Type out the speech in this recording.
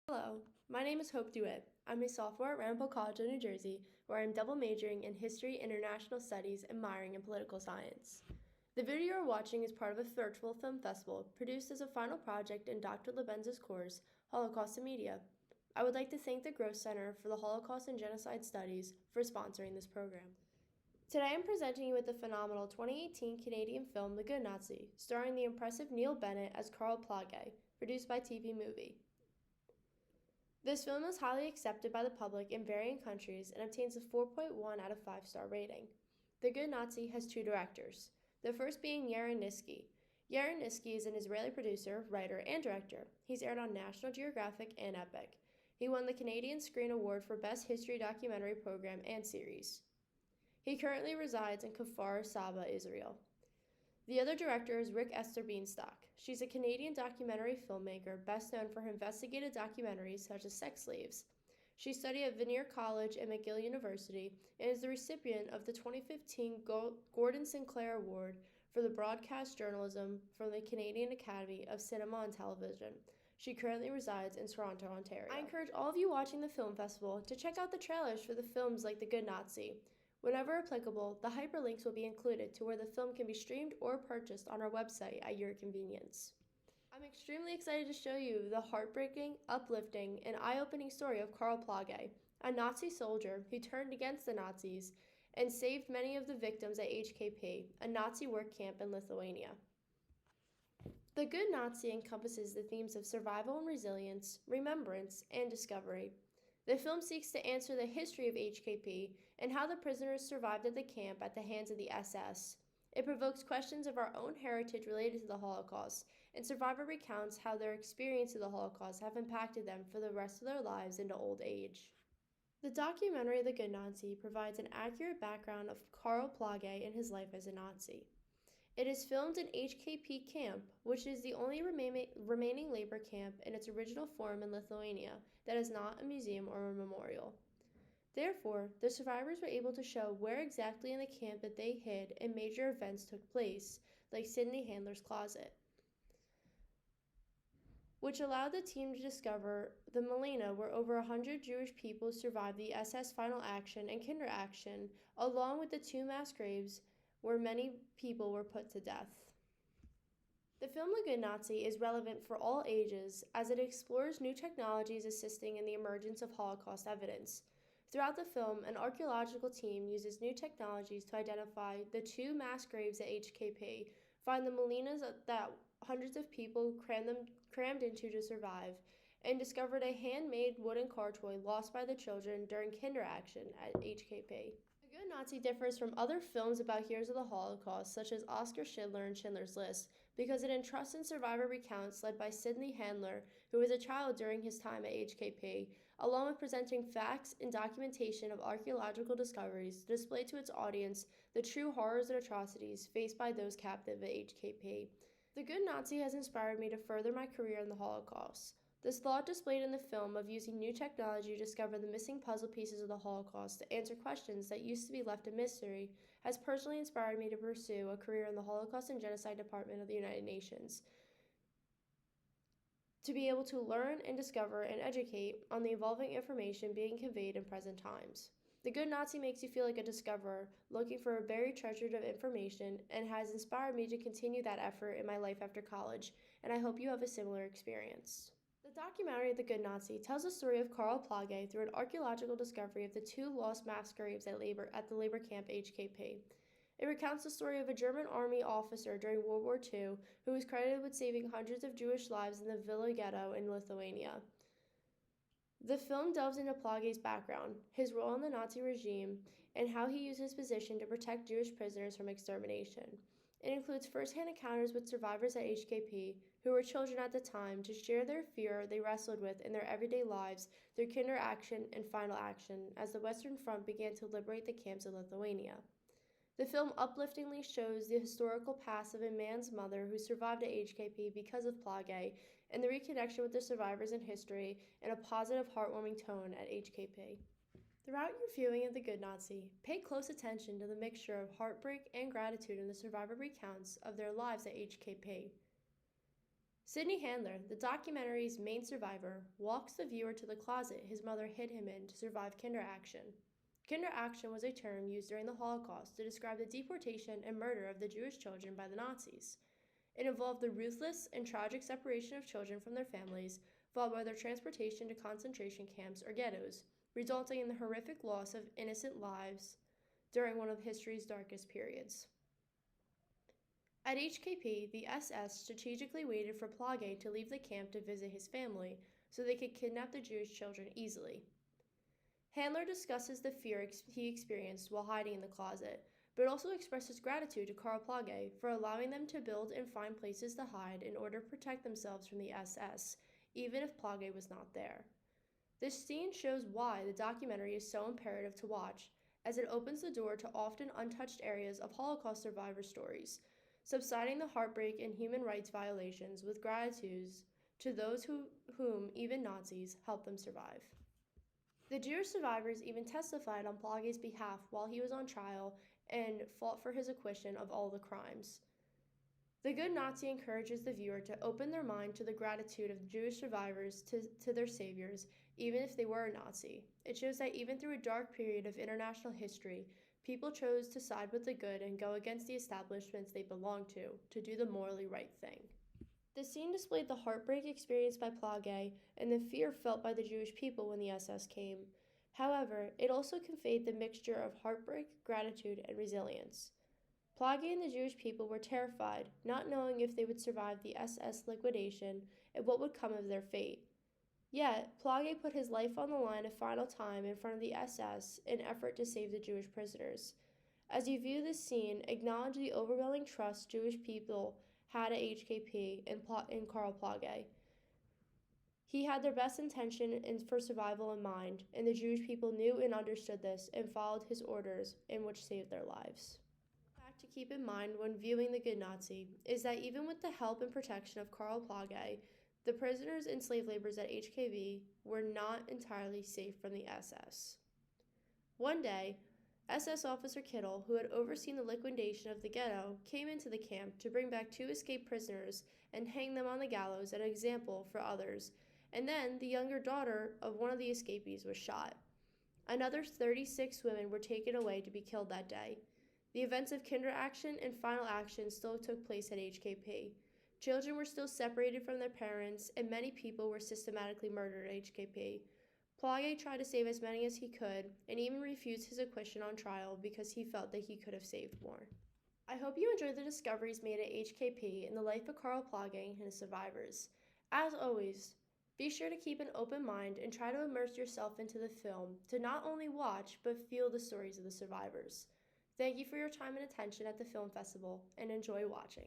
Hello, my name is Hope DeWitt. I'm a sophomore at Ramapo College in New Jersey, where I'm double majoring in History, International Studies, and minoring in Political Science. The video you're watching is part of a virtual film festival produced as a final project in Dr. Lebenza's course, Holocaust and Media. I would like to thank the Gross Center for the Holocaust and Genocide Studies for sponsoring this program. Today I'm presenting you with the phenomenal 2018 Canadian film The Good Nazi, starring the impressive Neil Bennett as Carl Plage, produced by TV Movie. This film is highly accepted by the public in varying countries and obtains a 4.1 out of 5-star rating. The Good Nazi has two directors, the first being Yaron Niski. Yaron Niski is an Israeli producer, writer, and director. He's aired on National Geographic and Epic. He won the Canadian Screen Award for Best History Documentary Program and Series. He currently resides in Kfar Saba, Israel. The other director is Rick Esther Beanstalk. She's a Canadian documentary filmmaker best known for her investigative documentaries such as Sex Slaves. She studied at Vanier College and McGill University and is the recipient of the 2015 Gordon Sinclair Award for the broadcast journalism from the Canadian Academy of Cinema and Television. She currently resides in Toronto, Ontario. I encourage all of you watching the film festival to check out the trailers for the films like The Good Nazi. Whenever applicable, the hyperlinks will be included to where the film can be streamed or purchased on our website at your convenience. I'm extremely excited to show you the heartbreaking, uplifting, and eye-opening story of Carl Plage, a Nazi soldier who turned against the Nazis and saved many of the victims at HKP, a Nazi work camp in Lithuania. The Good Nazi encompasses the themes of survival and resilience, remembrance, and discovery. The film seeks to answer the history of HKP and how the prisoners survived at the camp at the hands of the SS. It provokes questions of our own heritage related to the Holocaust, and survivor recounts how their experience of the Holocaust have impacted them for the rest of their lives into old age. The documentary The Good Nazi provides an accurate background of Carl Plage and his life as a Nazi. It is filmed in HKP camp, which is the only remaining labor camp in its original form in Lithuania that is not a museum or a memorial. Therefore, the survivors were able to show where exactly in the camp that they hid and major events took place, like Sidney Handler's closet, which allowed the team to discover the Melina, where over 100 Jewish people survived the SS final action and Kinder action, along with the two mass graves where many people were put to death. The film The Good Nazi is relevant for all ages as it explores new technologies assisting in the emergence of Holocaust evidence. Throughout the film, an archaeological team uses new technologies to identify the two mass graves at HKP, find the Melinas that hundreds of people crammed into to survive, and discovered a handmade wooden car toy lost by the children during Kinder action at HKP. The Good Nazi differs from other films about heroes of the Holocaust, such as Oskar Schindler and Schindler's List, because it entrusts in survivor recounts led by Sidney Handler, who was a child during his time at HKP, along with presenting facts and documentation of archaeological discoveries to display to its audience the true horrors and atrocities faced by those captive at HKP. The Good Nazi has inspired me to further my career in the Holocaust. This thought displayed in the film of using new technology to discover the missing puzzle pieces of the Holocaust to answer questions that used to be left a mystery has personally inspired me to pursue a career in the Holocaust and Genocide Department of the United Nations, to be able to learn and discover and educate on the evolving information being conveyed in present times. The Good Nazi makes you feel like a discoverer looking for a buried treasure of information and has inspired me to continue that effort in my life after college, and I hope you have a similar experience. The documentary The Good Nazi tells the story of Carl Plage through an archaeological discovery of the two lost mass graves at the labor camp HKP. It recounts the story of a German army officer during World War II who was credited with saving hundreds of Jewish lives in the Villa Ghetto in Lithuania. The film delves into Plage's background, his role in the Nazi regime, and how he used his position to protect Jewish prisoners from extermination. It includes first-hand encounters with survivors at HKP, who were children at the time, to share their fear they wrestled with in their everyday lives through Kinder action and final action as the Western Front began to liberate the camps of Lithuania. The film upliftingly shows the historical past of a man's mother who survived at HKP because of Plage, and the reconnection with the survivors in history in a positive, heartwarming tone at HKP. Throughout your viewing of The Good Nazi, pay close attention to the mixture of heartbreak and gratitude in the survivor recounts of their lives at HKP. Sidney Handler, the documentary's main survivor, walks the viewer to the closet his mother hid him in to survive Kinderaction. Kinderaction was a term used during the Holocaust to describe the deportation and murder of the Jewish children by the Nazis. It involved the ruthless and tragic separation of children from their families, followed by their transportation to concentration camps or ghettos, resulting in the horrific loss of innocent lives during one of history's darkest periods. At HKP, the SS strategically waited for Plage to leave the camp to visit his family so they could kidnap the Jewish children easily. Handler discusses the fear he experienced while hiding in the closet, but also expresses gratitude to Karl Plage for allowing them to build and find places to hide in order to protect themselves from the SS, even if Plage was not there. This scene shows why the documentary is so imperative to watch, as it opens the door to often untouched areas of Holocaust survivor stories, subsiding the heartbreak and human rights violations with gratitude to those whom even Nazis helped them survive. The Jewish survivors even testified on Plage's behalf while he was on trial and fought for his acquittal of all the crimes. The Good Nazi encourages the viewer to open their mind to the gratitude of the Jewish survivors to their saviors, even if they were a Nazi. It shows that even through a dark period of international history, people chose to side with the good and go against the establishments they belonged to do the morally right thing. The scene displayed the heartbreak experienced by Plage and the fear felt by the Jewish people when the SS came. However, it also conveyed the mixture of heartbreak, gratitude, and resilience. Plage and the Jewish people were terrified, not knowing if they would survive the SS liquidation and what would come of their fate. Yet, Plage put his life on the line a final time in front of the SS in an effort to save the Jewish prisoners. As you view this scene, acknowledge the overwhelming trust Jewish people had at HKP and Karl Plage. He had their best intention for survival in mind, and the Jewish people knew and understood this and followed his orders, in which saved their lives. A fact to keep in mind when viewing The Good Nazi is that even with the help and protection of Karl Plage, the prisoners and slave laborers at HKV were not entirely safe from the SS. One day, SS Officer Kittel, who had overseen the liquidation of the ghetto, came into the camp to bring back 2 escaped prisoners and hang them on the gallows as an example for others, and then the younger daughter of one of the escapees was shot. Another 36 women were taken away to be killed that day. The events of Kinderaction and Final Action still took place at HKP. Children were still separated from their parents, and many people were systematically murdered at HKP. Plage tried to save as many as he could, and even refused his acquittal on trial because he felt that he could have saved more. I hope you enjoyed the discoveries made at HKP in the life of Karl Plage and his survivors. As always, be sure to keep an open mind and try to immerse yourself into the film to not only watch, but feel the stories of the survivors. Thank you for your time and attention at the film festival, and enjoy watching.